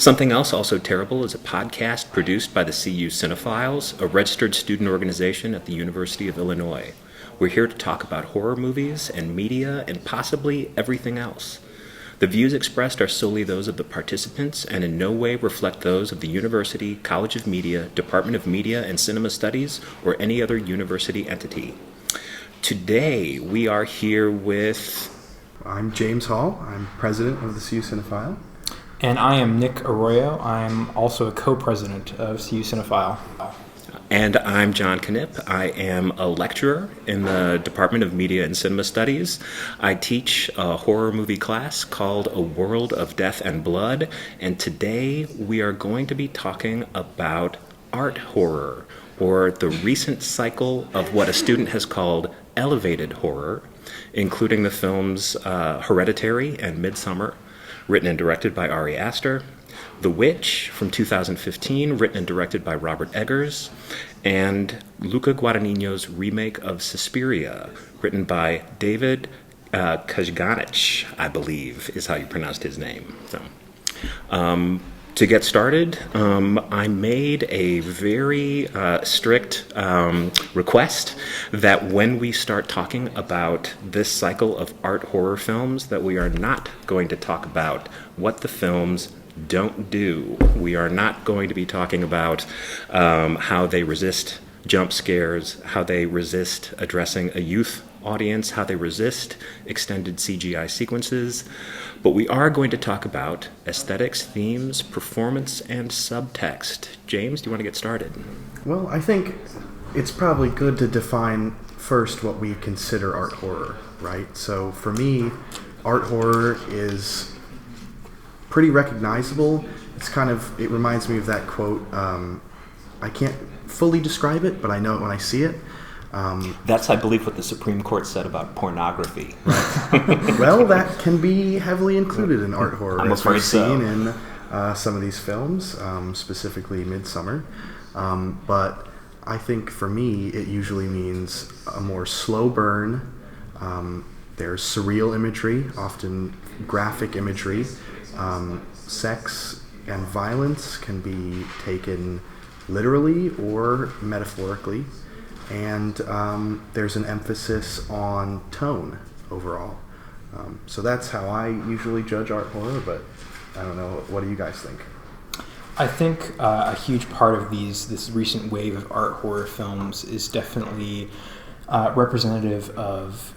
Something Else Also Terrible is a podcast produced by the C-U CineFiles, a registered student organization at the University of Illinois. We're here to talk about horror movies and media and possibly everything else. The views expressed are solely those of the participants and in no way reflect those of the University, College of Media, Department of Media and Cinema Studies, or any other university entity. Today we are here with... I'm James Hall. I'm president of the C-U CineFile. And I am Nick Arroyo. I'm also a co-president of C-U CineFile. And I'm Jon Knipp. I am a lecturer in the Department of Media and Cinema Studies. I teach a horror movie class called A World of Death and Blood. And today we are going to be talking about art horror, or the recent cycle of what a student has called elevated horror, including the films Hereditary and Midsommar, written and directed by Ari Aster, The Witch from 2015, written and directed by Robert Eggers, and Luca Guadagnino's remake of Suspiria, written by David Kajganich, I believe is how you pronounced his name. So, to get started, I made a very strict request that when we start talking about this cycle of art horror films, that we are not going to talk about what the films don't do. We are not going to be talking about how they resist jump scares, how they resist addressing a youth audience, how they resist extended CGI sequences, but we are going to talk about aesthetics, themes, performance, and subtext. James, do you want to get started? Well, I think it's probably good to define first what we consider art horror, right? So for me, art horror is pretty recognizable. It reminds me of that quote, I can't fully describe it, but I know it when I see it. That's, I believe, what the Supreme Court said about pornography. Right. Well, that can be heavily included in art horror. I'm afraid so. Seen in some of these films, specifically Midsommar. But I think for me, it usually means a more slow burn. There's surreal imagery, often graphic imagery. Sex and violence can be taken literally or metaphorically. And there's an emphasis on tone overall. So that's how I usually judge art horror, but I don't know. What do you guys think? I think a huge part of this recent wave of art horror films is definitely representative of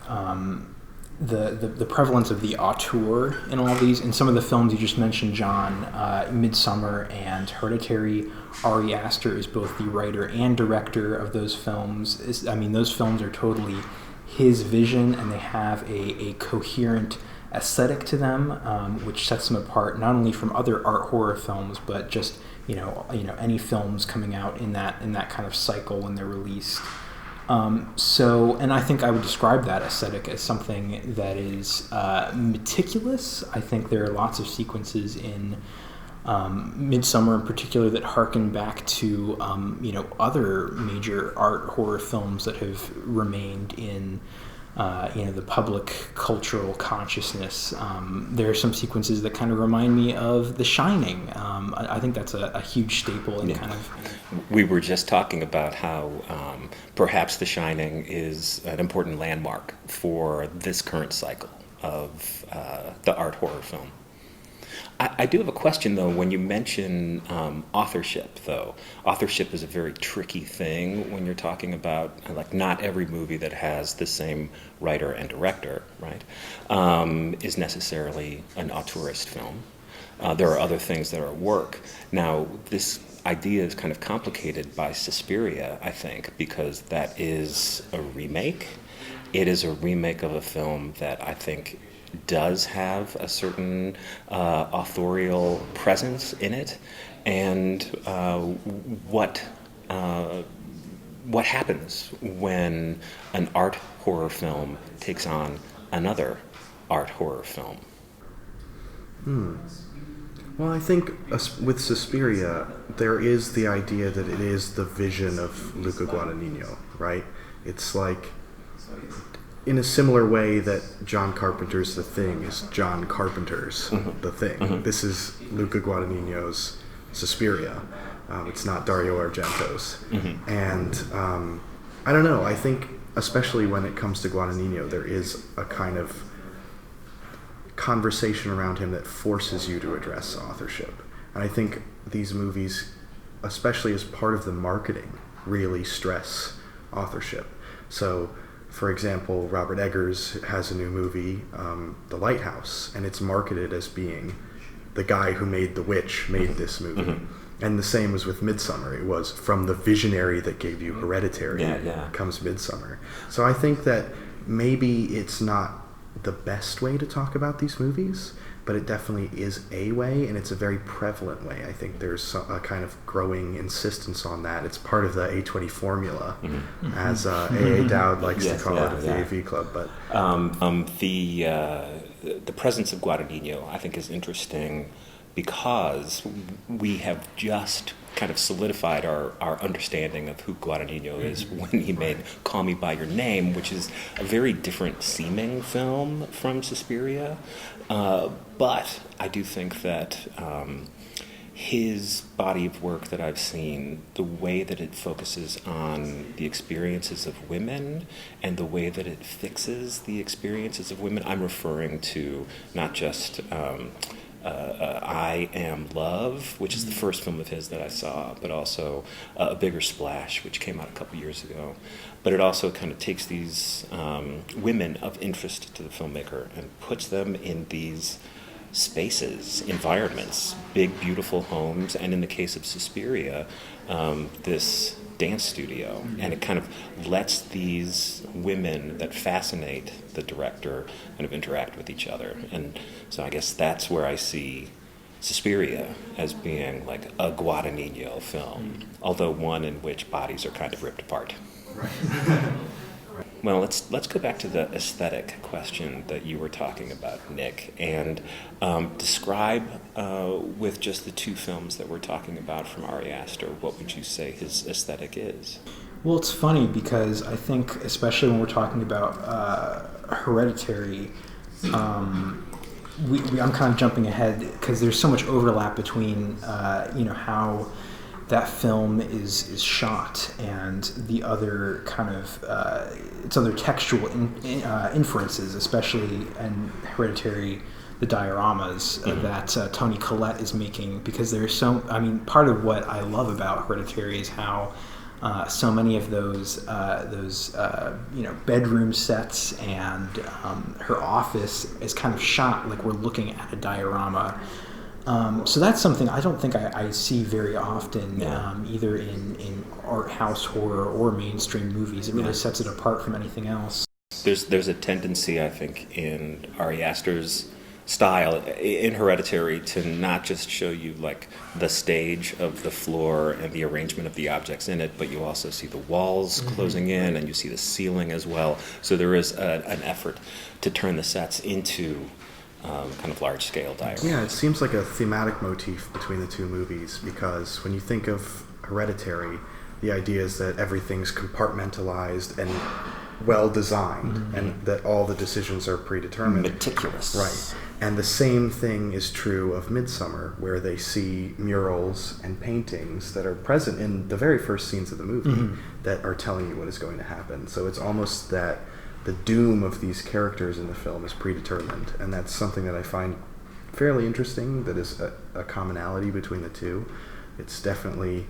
the prevalence of the auteur in all of these. In some of the films you just mentioned, John, Midsommar and Hereditary, Ari Aster is both the writer and director of those films. Those films are totally his vision, and they have a coherent aesthetic to them, which sets them apart not only from other art horror films, but just any films coming out in that kind of cycle when they're released. And I think I would describe that aesthetic as something that is meticulous. I think there are lots of sequences in Midsommar in particular that harken back to other major art horror films that have remained in the public cultural consciousness. There are some sequences that kind of remind me of The Shining. I think that's a huge staple in kind of... We were just talking about how perhaps The Shining is an important landmark for this current cycle of the art horror film. I do have a question, though, when you mention authorship, though. Authorship is a very tricky thing when you're talking about, not every movie that has the same writer and director, right, is necessarily an auteurist film. There are other things that are at work. Now, this idea is kind of complicated by Suspiria, I think, because that is a remake. It is a remake of a film that I think does have a certain authorial presence in it, and what happens when an art horror film takes on another art horror film? Well, I think with Suspiria, there is the idea that it is the vision of Luca Guadagnino, right? It's like in a similar way that John Carpenter's The Thing is John Carpenter's The Thing. This is Luca Guadagnino's Suspiria. It's not Dario Argento's. And I don't know, I think especially when it comes to Guadagnino, there is a kind of conversation around him that forces you to address authorship. And I think these movies, especially as part of the marketing, really stress authorship. So, for example, Robert Eggers has a new movie, The Lighthouse, and it's marketed as being the guy who made The Witch made this movie. And the same was with Midsummer. It was from the visionary that gave you Hereditary comes Midsummer. So I think that maybe it's not the best way to talk about these movies, but it definitely is a way, and it's a very prevalent way. I think there's a kind of growing insistence on that. It's part of the A20 formula, as A.A. Dowd likes to call it, of the AV Club. But the presence of Guadagnino, I think, is interesting because we have just kind of solidified our understanding of who Guadagnino is when he made Call Me By Your Name, which is a very different seeming film from Suspiria. But I do think that his body of work that I've seen, the way that it focuses on the experiences of women and the way that it fixes the experiences of women, I'm referring to not just I Am Love, which is the first film of his that I saw, but also A Bigger Splash, which came out a couple years ago. But it also kind of takes these women of interest to the filmmaker and puts them in these spaces, environments, big, beautiful homes, and in the case of Suspiria, this dance studio. And it kind of lets these women that fascinate the director kind of interact with each other. And so I guess that's where I see Suspiria as being like a Guadagnino film, although one in which bodies are kind of ripped apart. Right. Well, let's go back to the aesthetic question that you were talking about, Nick, and describe with just the two films that we're talking about from Ari Aster, what would you say his aesthetic is? Well, it's funny because I think, especially when we're talking about Hereditary, I'm kind of jumping ahead because there's so much overlap between how that film is shot and the other kind of its other textual inferences, especially in Hereditary, the dioramas that Toni Collette is making, because there's part of what I love about Hereditary is how so many of those bedroom sets and her office is kind of shot like we're looking at a diorama. So that's something I don't think I see very often, either in art house horror or mainstream movies. It really sets it apart from anything else. There's a tendency, I think, in Ari Aster's style in Hereditary to not just show you like the stage of the floor and the arrangement of the objects in it, but you also see the walls closing in and you see the ceiling as well. So there is an effort to turn the sets into kind of large-scale dioramas. Yeah, it seems like a thematic motif between the two movies, because when you think of Hereditary, the idea is that everything's compartmentalized and well-designed, and that all the decisions are predetermined. Meticulous. Right. And the same thing is true of Midsummer, where they see murals and paintings that are present in the very first scenes of the movie that are telling you what is going to happen. So it's almost that the doom of these characters in the film is predetermined, and that's something that I find fairly interesting, that is a commonality between the two. It's definitely,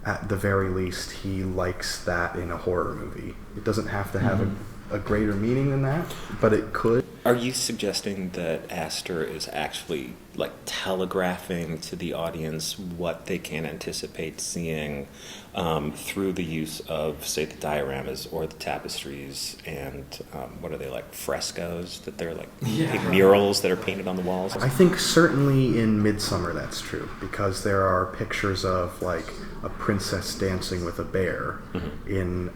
at the very least, he likes that in a horror movie. It doesn't have to have a greater meaning than that, but it could. Are you suggesting that Aster is actually like telegraphing to the audience what they can anticipate seeing through the use of, say, the dioramas or the tapestries and what are they, like frescoes that they're like murals that are painted on the walls? I think certainly in Midsummer that's true, because there are pictures of like a princess dancing with a bear in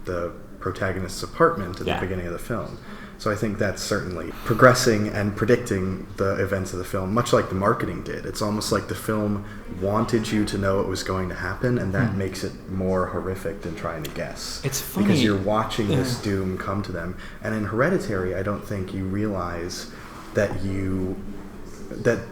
the protagonist's apartment at Yeah. the beginning of the film. So I think that's certainly progressing and predicting the events of the film, much like the marketing did. It's almost like the film wanted you to know it was going to happen, and that makes it more horrific than trying to guess. It's funny. Because you're watching this doom come to them. And in Hereditary, I don't think you realize that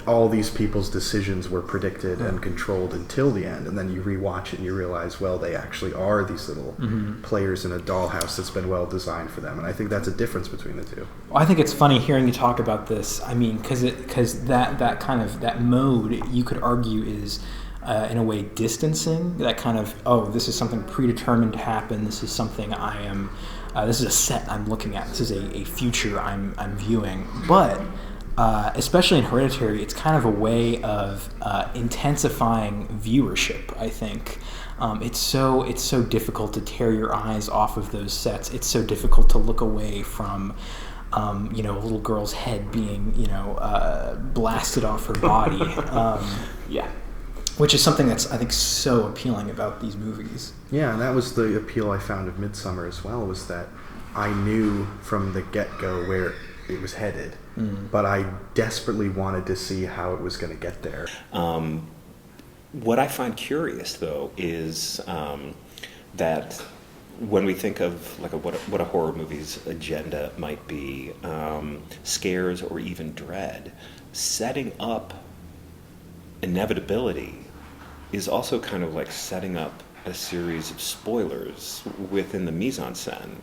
all these people's decisions were predicted and controlled until the end, and then you rewatch it and you realize, well, they actually are these little players in a dollhouse that's been well designed for them. And I think that's a difference between the two. Well, I think it's funny hearing you talk about this. I mean, because that kind of that mode, you could argue, is in a way distancing. That kind of, oh, this is something predetermined to happen. This is something I am. This is a set I'm looking at. This is a future I'm viewing. But especially in Hereditary, it's kind of a way of intensifying viewership, I think. It's so difficult to tear your eyes off of those sets. It's so difficult to look away from a little girl's head being blasted off her body. Yeah. Which is something that's, I think, so appealing about these movies. Yeah, and that was the appeal I found of Midsommar as well, was that I knew from the get-go where it was headed, but I desperately wanted to see how it was going to get there. What I find curious, though, is that when we think of like what a horror movie's agenda might be, scares or even dread, setting up inevitability is also kind of like setting up a series of spoilers within the mise-en-scène.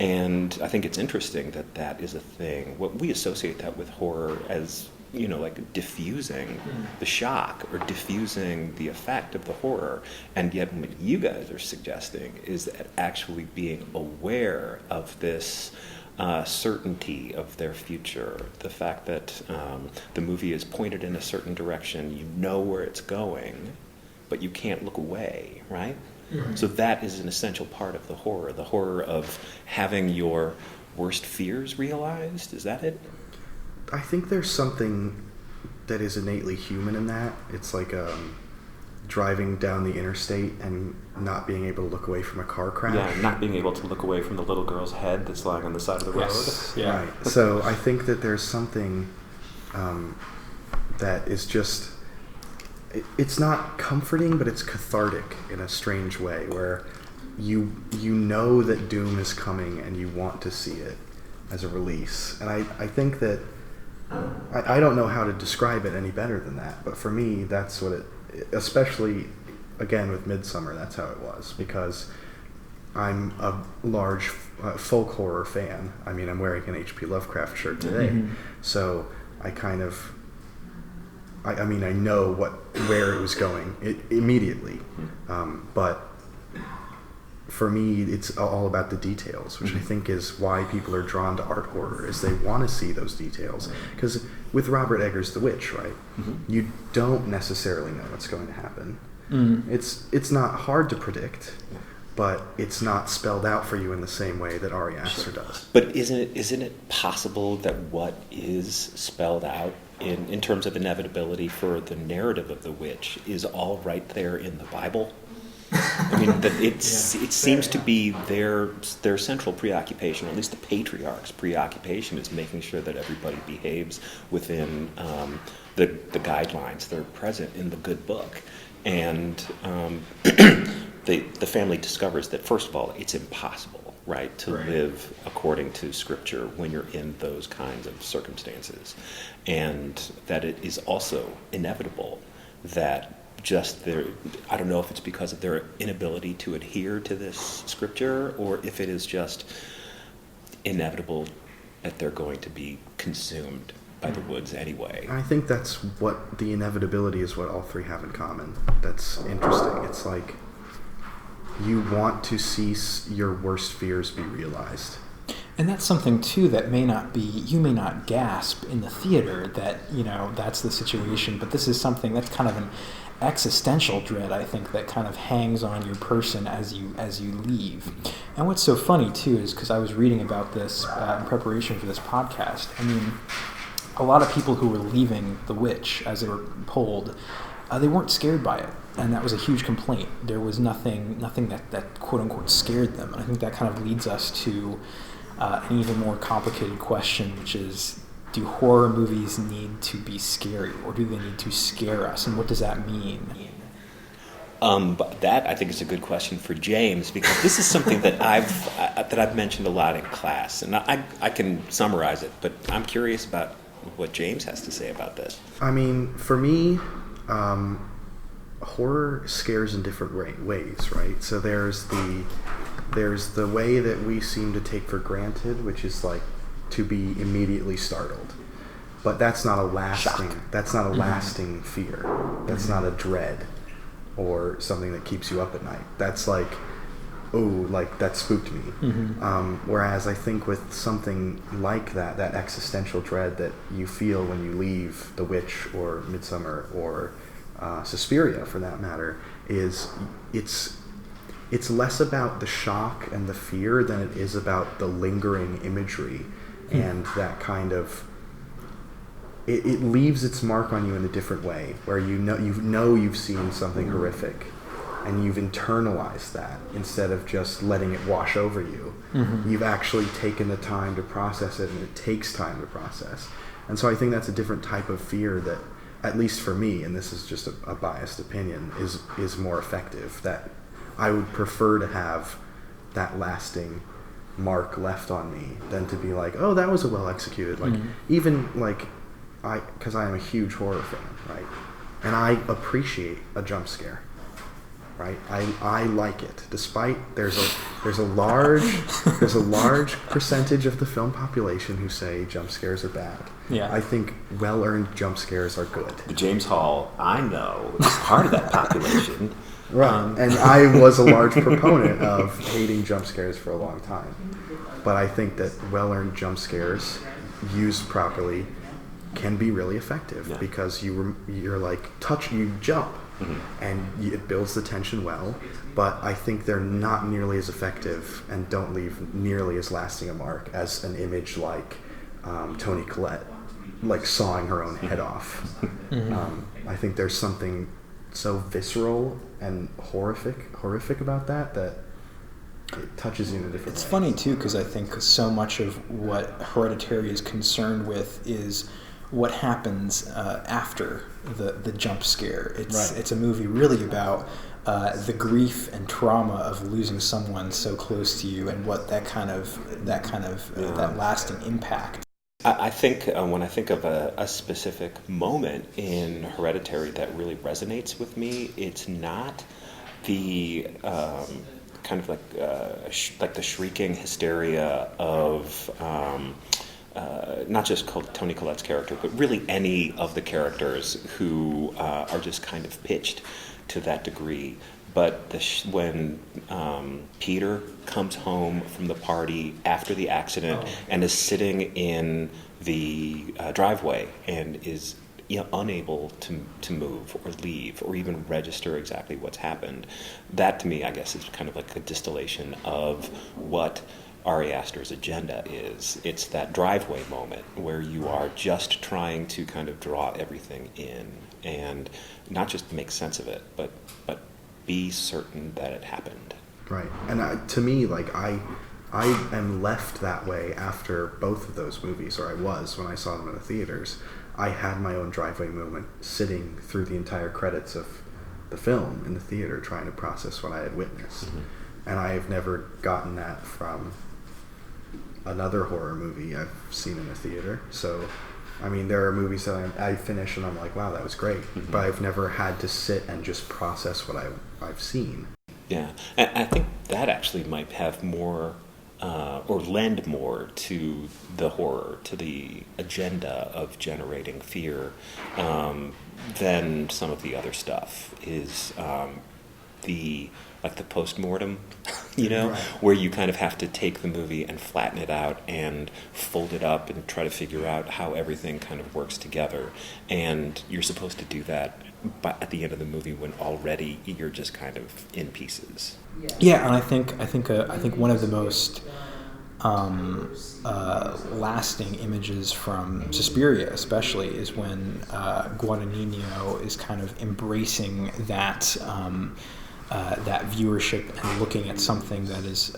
And I think it's interesting that that is a thing. What we associate that with horror as, like diffusing the shock or diffusing the effect of the horror. And yet what you guys are suggesting is that actually being aware of this certainty of their future, the fact that the movie is pointed in a certain direction, you know where it's going, but you can't look away, right? Mm-hmm. So that is an essential part of the horror of having your worst fears realized. Is that it? I think there's something that is innately human in that. It's like driving down the interstate and not being able to look away from a car crash. Yeah, not being able to look away from the little girl's head that's lying on the side of the road. Yes. Yeah. Right. So I think that there's something that is just... It's not comforting, but it's cathartic in a strange way, where you know that doom is coming and you want to see it as a release. And I think that I don't know how to describe it any better than that, but for me, that's what it, especially again with Midsommar, that's how it was, because I'm a large folk horror fan. I mean, I'm wearing an H.P. Lovecraft shirt today, so I kind of... I mean, I know where it was going immediately, but for me, it's all about the details, which I think is why people are drawn to art horror, is they want to see those details. Because with Robert Eggers' The Witch, right, you don't necessarily know what's going to happen. It's not hard to predict, but it's not spelled out for you in the same way that Ari Aster does. But isn't it possible that what is spelled out in terms of inevitability for the narrative of the witch is all right there in the Bible? I mean, that it seems to be their central preoccupation, or at least the patriarch's preoccupation, is making sure that everybody behaves within the guidelines that are present in the good book. And the family discovers that, first of all, it's impossible, right, to live according to Scripture when you're in those kinds of circumstances. And that it is also inevitable that I don't know if it's because of their inability to adhere to this Scripture, or if it is just inevitable that they're going to be consumed by the woods anyway. I think that's what the inevitability is, what all three have in common. That's interesting. It's like you want to see your worst fears be realized. And that's something, too, that you may not gasp in the theater that, that's the situation, but this is something that's kind of an existential dread, I think, that kind of hangs on your person as you leave. And what's so funny, too, is because I was reading about this in preparation for this podcast. I mean, a lot of people who were leaving The Witch, as they were polled, they weren't scared by it, and that was a huge complaint. There was nothing that quote unquote scared them. And I think that kind of leads us to an even more complicated question, which is, do horror movies need to be scary, or do they need to scare us, and what does that mean? But that, I think, is a good question for James, because this is something that I've mentioned a lot in class, and I can summarize it, but I'm curious about what James has to say about this. I mean, for me, horror scares in different ways, right? So there's the way that we seem to take for granted, which is like to be immediately startled, but that's not a lasting fear. That's not a dread or something that keeps you up at night. That's like, oh, like that spooked me. Whereas I think with something like that existential dread that you feel when you leave The Witch or Midsummer or Suspiria, for that matter, it's less about the shock and the fear than it is about the lingering imagery and that kind of. It leaves its mark on you in a different way, where you've seen something horrific, and you've internalized that instead of just letting it wash over you. You've actually taken the time to process it, and it takes time to process. And so I think that's a different type of fear that, at least for me, and this is just a biased opinion, is more effective. That I would prefer to have that lasting mark left on me than to be like, oh, that was a well executed. Like even like. Because I am a huge horror fan, right? And I appreciate a jump scare, right? I like it, despite there's a large percentage of the film population who say jump scares are bad. Yeah. I think well-earned jump scares are good. The James Hall, I know, is part of that population. Right, and I was a large proponent of hating jump scares for a long time. But I think that well-earned jump scares, used properly, can be really effective because you're like you jump and it builds the tension well, but I think they're not nearly as effective and don't leave nearly as lasting a mark as an image like Toni Collette like sawing her own head off. I think there's something so visceral and horrific about that it touches you in a different way. It's funny too, because I think so much of what Hereditary is concerned with is what happens after the jump scare. It's a movie really about the grief and trauma of losing someone so close to you, and what that lasting impact. I think when I think of a specific moment in Hereditary that really resonates with me, it's not the kind of like the shrieking hysteria of. Not just Toni Collette's character, but really any of the characters who are just kind of pitched to that degree. But when Peter comes home from the party after the accident and is sitting in the driveway and is unable to move or leave or even register exactly what's happened, that to me, I guess, is kind of like a distillation of what Ari Aster's agenda is. It's that driveway moment where you are just trying to kind of draw everything in and not just make sense of it, but be certain that it happened. Right. And to me, like I am left that way after both of those movies, or I was when I saw them in the theaters. I had my own driveway moment sitting through the entire credits of the film in the theater trying to process what I had witnessed. And I have never gotten that from another horror movie I've seen in a theater. So, I mean, there are movies that I finish and I'm like, wow, that was great. But I've never had to sit and just process what I've seen. Yeah, and I think that actually might have more, or lend more to the horror, to the agenda of generating fear, than some of the other stuff is the post-mortem, right, where you kind of have to take the movie and flatten it out and fold it up and try to figure out how everything kind of works together. And you're supposed to do that at the end of the movie when already you're just kind of in pieces. Yeah, and I think one of the most lasting images from Suspiria, especially, is when Guadagnino is kind of embracing that that viewership and looking at something that is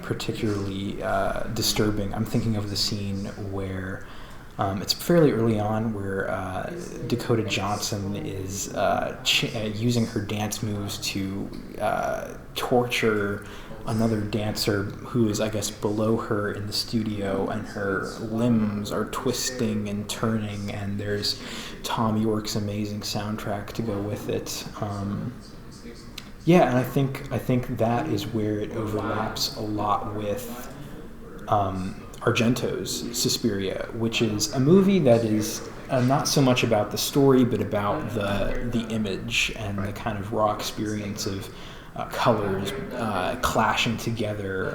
particularly disturbing. I'm thinking of the scene where it's fairly early on, where Dakota Johnson is using her dance moves to torture another dancer who is, I guess, below her in the studio, and her limbs are twisting and turning, and there's Tom York's amazing soundtrack to go with it. Yeah, and I think that is where it overlaps a lot with Argento's Suspiria, which is a movie that is not so much about the story, but about the image and the kind of raw experience of colors clashing together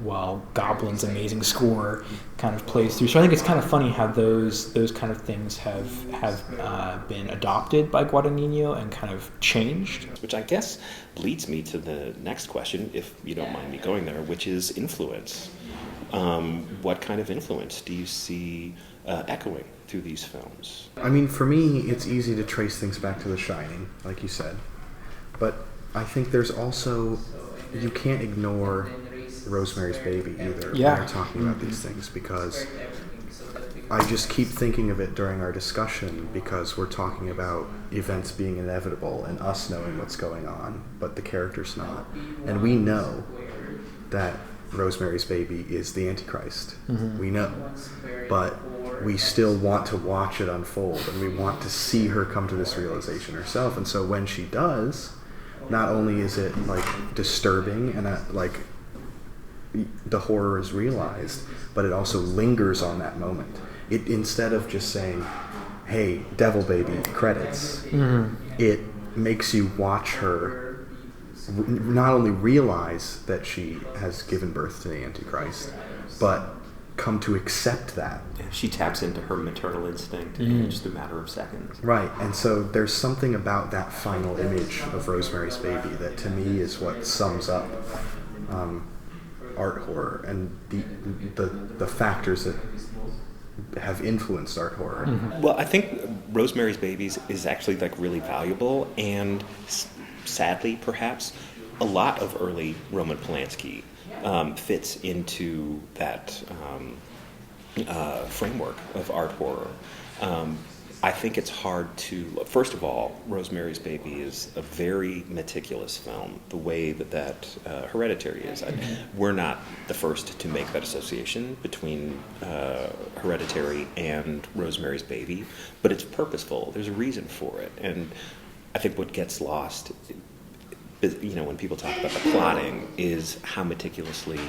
while Goblin's amazing score kind of plays through. So I think it's kind of funny how those kind of things have been adopted by Guadagnino and kind of changed. Which I guess leads me to the next question, if you don't mind me going there, which is influence. What kind of influence do you see echoing through these films? I mean, for me, it's easy to trace things back to The Shining, like you said. But I think there's also, you can't ignore Rosemary's Baby either when we're talking about these things, because I just keep thinking of it during our discussion, because we're talking about events being inevitable and us knowing what's going on, but the characters not. And we know that Rosemary's Baby is the Antichrist. Mm-hmm. We know. But we still want to watch it unfold, and we want to see her come to this realization herself. And so when she does, not only is it like disturbing and like the horror is realized, but it also lingers on that moment. It, instead of just saying, "Hey, devil baby," credits, it makes you watch her not only realize that she has given birth to the Antichrist, but come to accept that. She taps into her maternal instinct in just a matter of seconds. Right, and so there's something about that final image of Rosemary's Baby that to me is what sums up art horror and the factors that have influenced art horror. Mm-hmm. Well, I think Rosemary's Baby is actually like really valuable, and sadly, perhaps, a lot of early Roman Polanski fits into that framework of art horror. I think it's hard to... First of all, Rosemary's Baby is a very meticulous film, the way that Hereditary is. We're not the first to make that association between Hereditary and Rosemary's Baby, but it's purposeful. There's a reason for it. And I think what gets lost, when people talk about the plotting, is how meticulously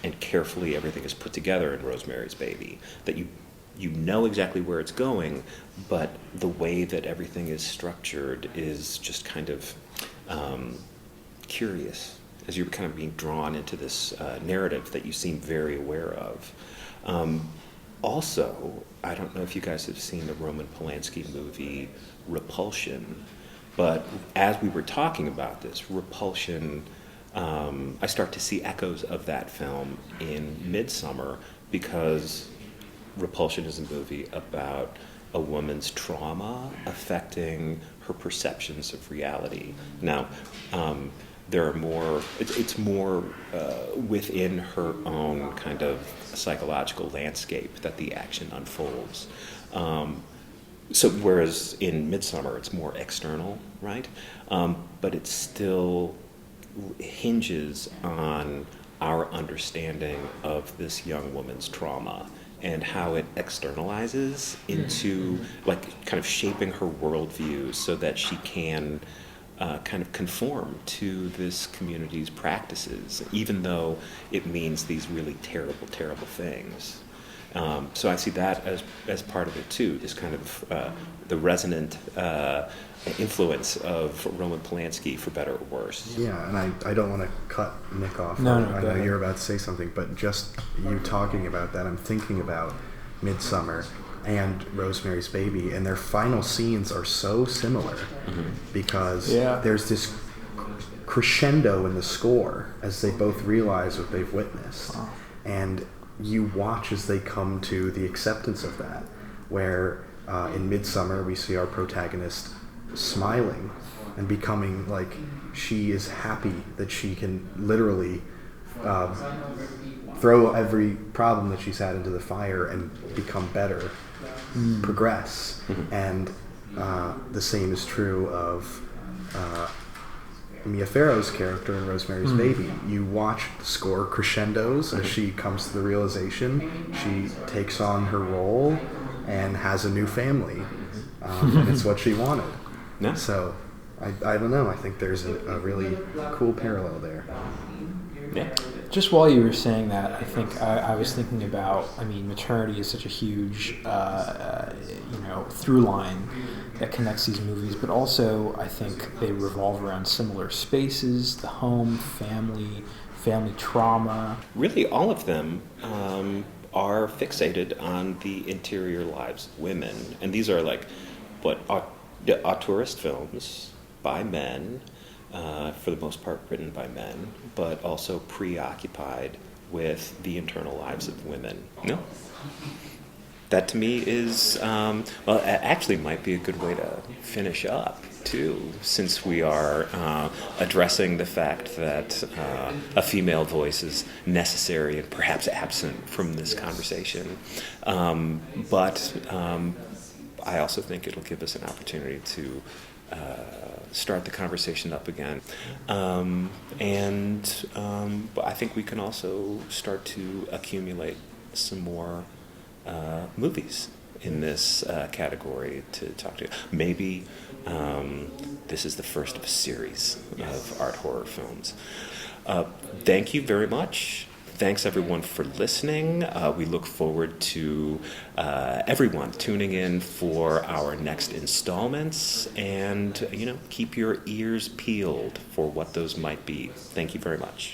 and carefully everything is put together in Rosemary's Baby. That you know exactly where it's going, but the way that everything is structured is just kind of curious, as you're kind of being drawn into this narrative that you seem very aware of. Also, I don't know if you guys have seen the Roman Polanski movie Repulsion, but as we were talking about this, Repulsion, I start to see echoes of that film in Midsommar, because Repulsion is a movie about a woman's trauma affecting her perceptions of reality. Now, there are more, it's more within her own kind of psychological landscape that the action unfolds. So whereas in Midsommar it's more external, right? But it still hinges on our understanding of this young woman's trauma and how it externalizes into like kind of shaping her worldview so that she can kind of conform to this community's practices, even though it means these really terrible, terrible things. So I see that as part of it too, this kind of the resonant influence of Roman Polanski, for better or worse. Yeah, and I don't want to cut Nick off. No, I know you're about to say something, but just you talking about that, I'm thinking about Midsommar and Rosemary's Baby, and their final scenes are so similar because there's this crescendo in the score as they both realize what they've witnessed. and you watch as they come to the acceptance of that, where in Midsummer we see our protagonist smiling and becoming like, she is happy that she can literally throw every problem that she's had into the fire and become better, progress. And the same is true of Mia Farrow's character in Rosemary's Baby. You watch the score crescendos as she comes to the realization she takes on her role and has a new family, and it's what she wanted. Yeah. So I don't know, I think there's a really cool parallel there. Yeah. Just while you were saying that, I think I was thinking about, I mean, maternity is such a huge, through line that connects these movies, but also I think they revolve around similar spaces, the home, family trauma. Really, all of them are fixated on the interior lives of women. And these are like auteurist films by men, for the most part written by men, but also preoccupied with the internal lives of women. No? That to me is, actually might be a good way to finish up, too, since we are addressing the fact that a female voice is necessary and perhaps absent from this conversation. But I also think it'll give us an opportunity to start the conversation up again. But I think we can also start to accumulate some more movies in this category to talk to. Maybe this is the first of a series of art horror films. Thank you very much. Thanks, everyone, for listening. We look forward to everyone tuning in for our next installments, and keep your ears peeled for what those might be. Thank you very much.